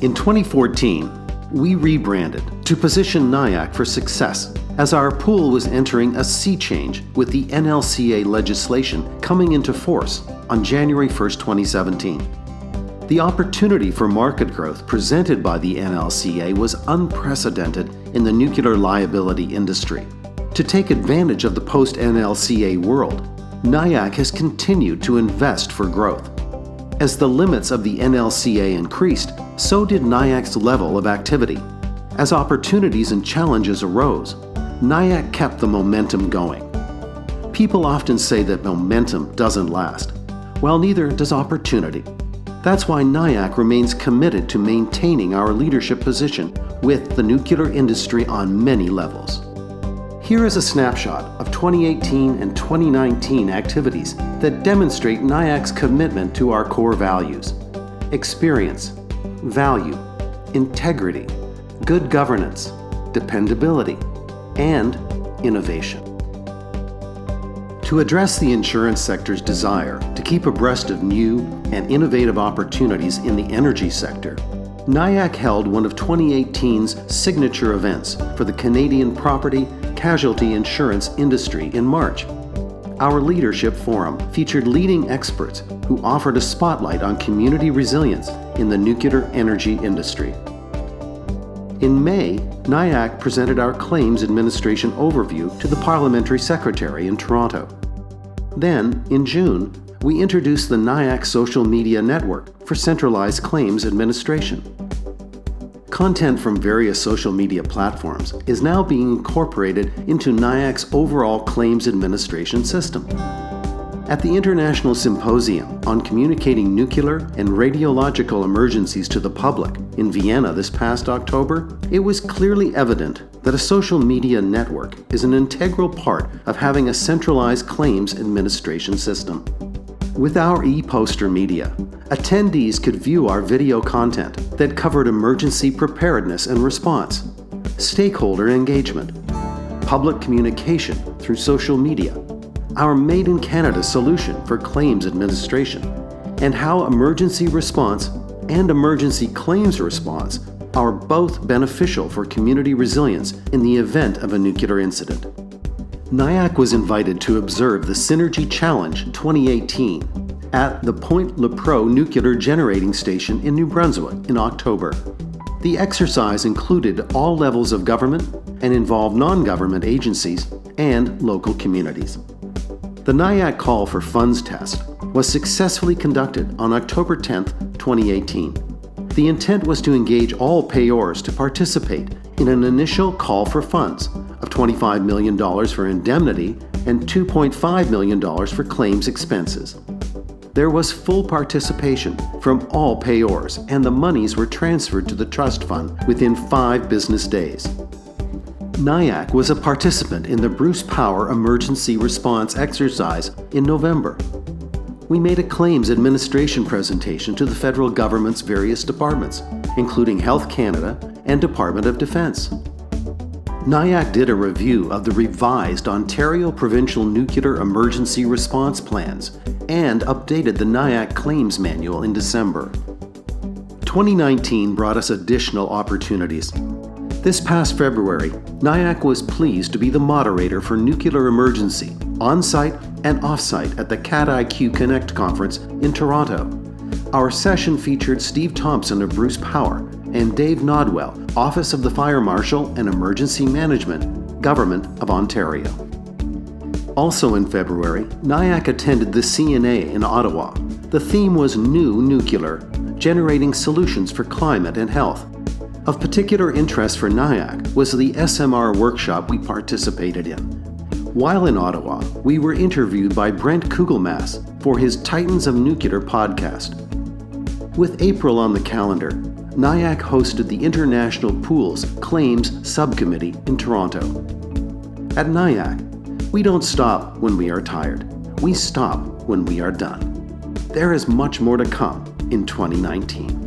In 2014, we rebranded to position Niac for success as our pool was entering a sea change with the NLCA legislation coming into force on January 1, 2017. The opportunity for market growth presented by the NLCA was unprecedented in the nuclear liability industry. To take advantage of the post-NLCA world, Niac has continued to invest for growth. As the limits of the NLCA increased, so did Niac's level of activity. As opportunities and challenges arose, Niac kept the momentum going. People often say that momentum doesn't last. Well, neither does opportunity. That's why Niac remains committed to maintaining our leadership position with the nuclear industry on many levels. Here is a snapshot of 2018 and 2019 activities that demonstrate Niac's commitment to our core values: experience, value, integrity, good governance, dependability, and innovation. To address the insurance sector's desire to keep abreast of new and innovative opportunities in the energy sector, Niac held one of 2018's signature events for the Canadian property casualty insurance industry in March. Our leadership forum featured leading experts who offered a spotlight on community resilience in the nuclear energy industry. In May, Niac presented our claims administration overview to the Parliamentary Secretary in Toronto. Then, in June, we introduced the Niac Social Media Network for centralized claims administration. Content from various social media platforms is now being incorporated into Niac's overall claims administration system. At the International Symposium on Communicating Nuclear and Radiological Emergencies to the Public in Vienna this past October, it was clearly evident that a social media network is an integral part of having a centralized claims administration system. With our e-poster media, attendees could view our video content that covered emergency preparedness and response, stakeholder engagement, public communication through social media, our Made in Canada solution for claims administration, and how emergency response and emergency claims response are both beneficial for community resilience in the event of a nuclear incident. Niac was invited to observe the Synergy Challenge 2018 at the Point Lepreau Nuclear Generating Station in New Brunswick in October. The exercise included all levels of government and involved non-government agencies and local communities. The Niac Call for Funds test was successfully conducted on October 10, 2018. The intent was to engage all payors to participate in an initial call for funds of $25 million for indemnity and $2.5 million for claims expenses. There was full participation from all payors, and the monies were transferred to the trust fund within 5 business days. Niac was a participant in the Bruce Power Emergency Response exercise in November. We made a claims administration presentation to the federal government's various departments, including Health Canada and Department of Defense. Niac did a review of the revised Ontario Provincial Nuclear Emergency Response Plans and updated the Niac Claims Manual in December. 2019 brought us additional opportunities. This past February, Niac was pleased to be the moderator for nuclear emergency, on-site and off-site at the CAT-IQ Connect conference in Toronto. Our session featured Steve Thompson of Bruce Power and Dave Nodwell, Office of the Fire Marshal and Emergency Management, Government of Ontario. Also in February, Niac attended the CNA in Ottawa. The theme was New Nuclear, Generating Solutions for Climate and Health. Of particular interest for Niac was the SMR workshop we participated in. While in Ottawa, we were interviewed by Brent Kugelmass for his Titans of Nuclear podcast. With April on the calendar, Niac hosted the International Pools Claims Subcommittee in Toronto. At Niac, we don't stop when we are tired. We stop when we are done. There is much more to come in 2019.